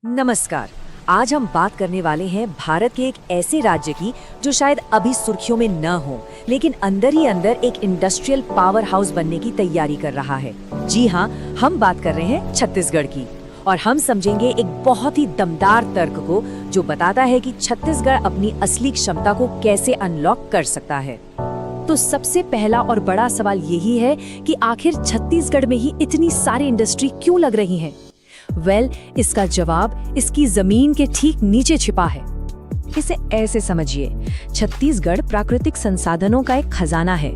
नमस्कार। आज हम बात करने वाले हैं भारत के एक ऐसे राज्य की जो शायद अभी सुर्खियों में न हो, लेकिन अंदर ही अंदर एक इंडस्ट्रियल पावर हाउस बनने की तैयारी कर रहा है। जी हाँ, हम बात कर रहे हैं छत्तीसगढ़ की। और हम समझेंगे एक बहुत ही दमदार तर्क को जो बताता है कि छत्तीसगढ़ अपनी असली क्षमता को कैसे अनलॉक कर सकता है। तो सबसे पहला और बड़ा सवाल यही है कि आखिर छत्तीसगढ़ में ही इतनी सारी इंडस्ट्री क्यों लग रही हैं? इसका जवाब इसकी जमीन के ठीक नीचे छिपा है। इसे ऐसे समझिए, छत्तीसगढ़ प्राकृतिक संसाधनों का एक खजाना है।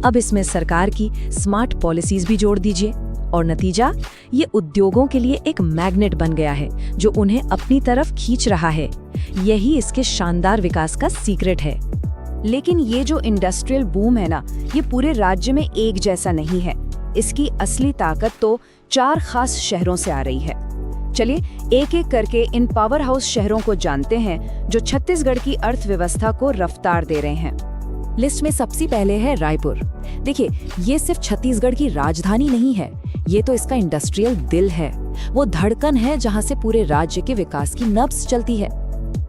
अब इसमें सरकार की स्मार्ट पॉलिसीज भी जोड़ दीजिए और नतीजा ये उद्योगों के लिए एक मैग्नेट बन गया है जो उन्हें अपनी तरफ खींच रहा है। यही इसके शानदार विकास का सीक्रेट है। लेकिन ये जो इंडस्ट्रियल बूम है ना, ये पूरे राज्य में एक जैसा नहीं है। इसकी असली ताकत तो 4 खास शहरों से आ रही है। चलिए एक एक करके इन पावर हाउस शहरों को जानते हैं जो छत्तीसगढ़ की अर्थव्यवस्था को रफ्तार दे रहे हैं। लिस्ट में सबसे पहले है रायपुर। देखिए, ये सिर्फ छत्तीसगढ़ की राजधानी नहीं है, ये तो इसका इंडस्ट्रियल दिल है। वो धड़कन है जहाँ से पूरे राज्य के विकास की नब्ज चलती है।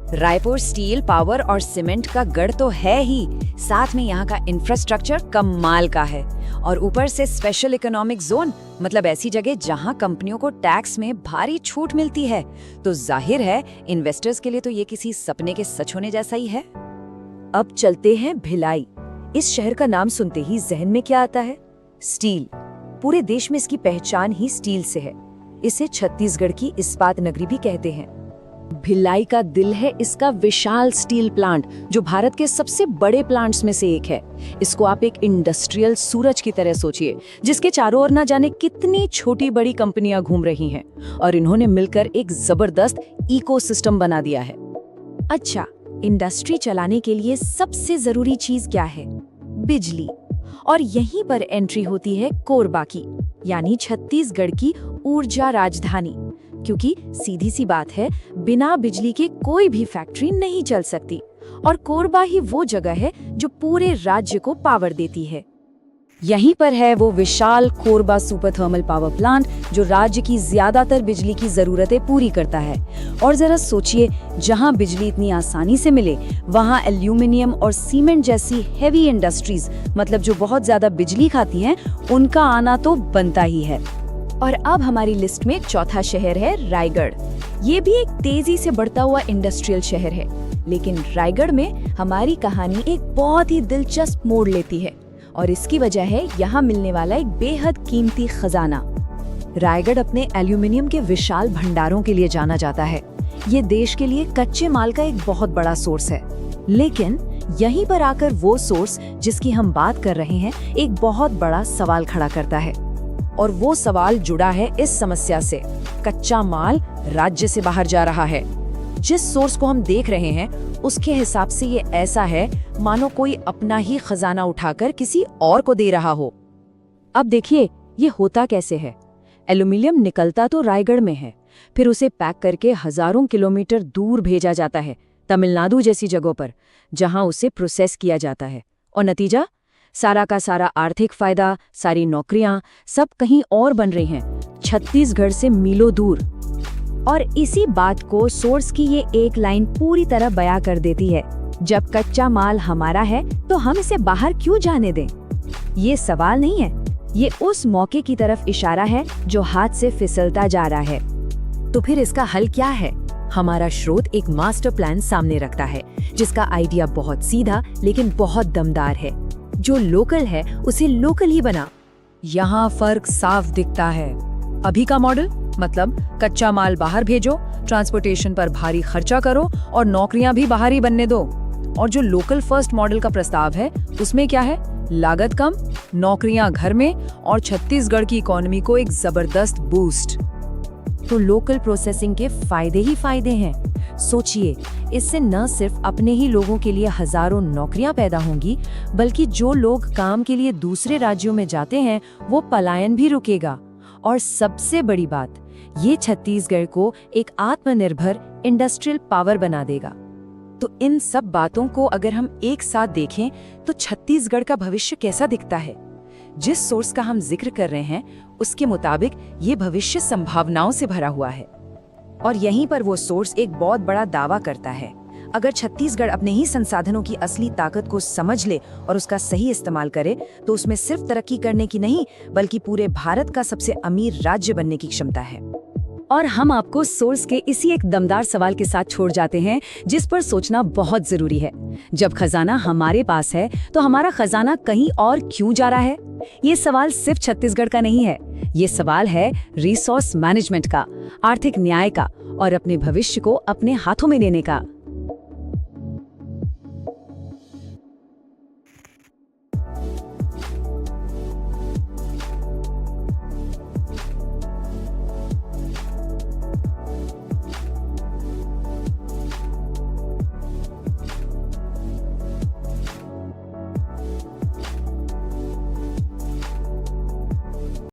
रायपुर स्टील, पावर और सीमेंट का गढ़ तो है ही, साथ में यहाँ का इंफ्रास्ट्रक्चर कमाल का है। और ऊपर से स्पेशल इकोनॉमिक जोन, मतलब ऐसी जगह जहाँ कंपनियों को टैक्स में भारी छूट मिलती है। तो जाहिर है इन्वेस्टर्स के लिए तो ये किसी सपने के सच होने जैसा ही है। अब चलते हैं भिलाई। इस शहर का नाम सुनते ही जहन में क्या आता है? स्टील। पूरे देश में इसकी पहचान ही स्टील से है। इसे छत्तीसगढ़ की इस्पात नगरी भी कहते हैं। भिलाई का दिल है इसका विशाल स्टील प्लांट, जो भारत के सबसे बड़े प्लांट्स में से एक है। इसको आप एक इंडस्ट्रियल सूरज की तरह सोचिए, जिसके चारों ओर ना जाने कितनी छोटी बड़ी कंपनियां घूम रही हैं और इन्होंने मिलकर एक जबरदस्त इकोसिस्टम बना दिया है। अच्छा, इंडस्ट्री चलाने के लिए सबसे जरूरी चीज क्या है? बिजली। और यहीं पर एंट्री होती है कोरबा की, यानी छत्तीसगढ़ की ऊर्जा राजधानी। क्योंकि सीधी सी बात है, बिना बिजली के कोई भी फैक्ट्री नहीं चल सकती, और कोरबा ही वो जगह है जो पूरे राज्य को पावर देती है। यहीं पर है वो विशाल Korba super thermal power plant जो राज्य की ज्यादातर बिजली की जरूरतें पूरी करता है। और जरा सोचिए, जहां बिजली इतनी आसानी से मिले, वहां एल्यूमिनियम और सीमेंट जैसी हेवी इंडस्ट्रीज, मतलब जो बहुत ज्यादा बिजली खाती हैं, उनका आना तो बनता ही है। और अब हमारी लिस्ट में चौथा शहर है रायगढ़। ये भी एक तेजी से बढ़ता हुआ इंडस्ट्रियल शहर है, लेकिन रायगढ़ में हमारी कहानी एक बहुत ही दिलचस्प मोड़ लेती है, और इसकी वजह है यहाँ मिलने वाला एक बेहद कीमती खजाना। रायगढ़ अपने एल्यूमिनियम के विशाल भंडारों के लिए जाना जाता है। ये देश के लिए कच्चे माल का एक बहुत बड़ा सोर्स है। लेकिन यहीं पर आकर वो सोर्स जिसकी हम बात कर रहे हैं एक बहुत बड़ा सवाल खड़ा करता है। और वो सवाल जुड़ा है इस समस्या से, कच्चा माल राज्य से बाहर जा रहा है। जिस सोर्स को हम देख रहे हैं उसके हिसाब से ये ऐसा है मानो कोई अपना ही खजाना उठाकर किसी और को दे रहा हो। अब देखिए ये होता कैसे है। एल्यूमिनियम निकलता तो रायगढ़ में है, फिर उसे पैक करके हजारों किलोमीटर दूर भेजा जाता है, तमिलनाडु जैसी जगहों पर, जहां उसे प्रोसेस किया जाता है। और नतीजा, सारा का सारा आर्थिक फायदा, सारी नौकरियां, सब कहीं और बन रही हैं, छत्तीसगढ़ से मीलों दूर। और इसी बात को सोर्स की ये एक लाइन पूरी तरह बयां कर देती है, जब कच्चा माल हमारा है तो हम इसे बाहर क्यों जाने दें? ये सवाल नहीं है, ये उस मौके की तरफ इशारा है जो हाथ से फिसलता जा रहा है। तो फिर इसका हल क्या है? हमारा स्रोत एक मास्टर प्लान सामने रखता है, जिसका आइडिया बहुत सीधा लेकिन बहुत दमदार है। जो लोकल है उसे लोकल ही बना। यहाँ फर्क साफ दिखता है। अभी का मॉडल मतलब कच्चा माल बाहर भेजो, ट्रांसपोर्टेशन पर भारी खर्चा करो और नौकरियां भी बाहर ही बनने दो। और जो लोकल फर्स्ट मॉडल का प्रस्ताव है उसमें क्या है? लागत कम, नौकरियां घर में और छत्तीसगढ़ की इकोनॉमी को एक जबरदस्त बूस्ट। तो लोकल प्रोसेसिंग के फायदे ही फायदे हैं। सोचिए, इससे न सिर्फ अपने ही लोगों के लिए हजारों नौकरियां पैदा होंगी, बल्कि जो लोग काम के लिए दूसरे राज्यों में जाते हैं वो पलायन भी रुकेगा। और सबसे बड़ी बात, ये छत्तीसगढ़ को एक आत्मनिर्भर इंडस्ट्रियल पावर बना देगा। तो इन सब बातों को अगर हम एक साथ देखें तो छत्तीसगढ़ का भविष्य कैसा दिखता है? जिस सोर्स का हम जिक्र कर रहे हैं उसके मुताबिक ये भविष्य संभावनाओं से भरा हुआ है। और यहीं पर वो सोर्स एक बहुत बड़ा दावा करता है, अगर छत्तीसगढ़ अपने ही संसाधनों की असली ताकत को समझ ले और उसका सही इस्तेमाल करे तो उसमें सिर्फ तरक्की करने की नहीं बल्कि पूरे भारत का सबसे अमीर राज्य बनने की क्षमता है। और हम आपको सोर्स के इसी एक दमदार सवाल के साथ छोड़ जाते हैं जिस पर सोचना बहुत जरूरी है। जब खजाना हमारे पास है तो हमारा खजाना कहीं और क्यों जा रहा है? ये सवाल सिर्फ छत्तीसगढ़ का नहीं है, ये सवाल है रिसोर्स मैनेजमेंट का, आर्थिक न्याय का और अपने भविष्य को अपने हाथों में लेने का।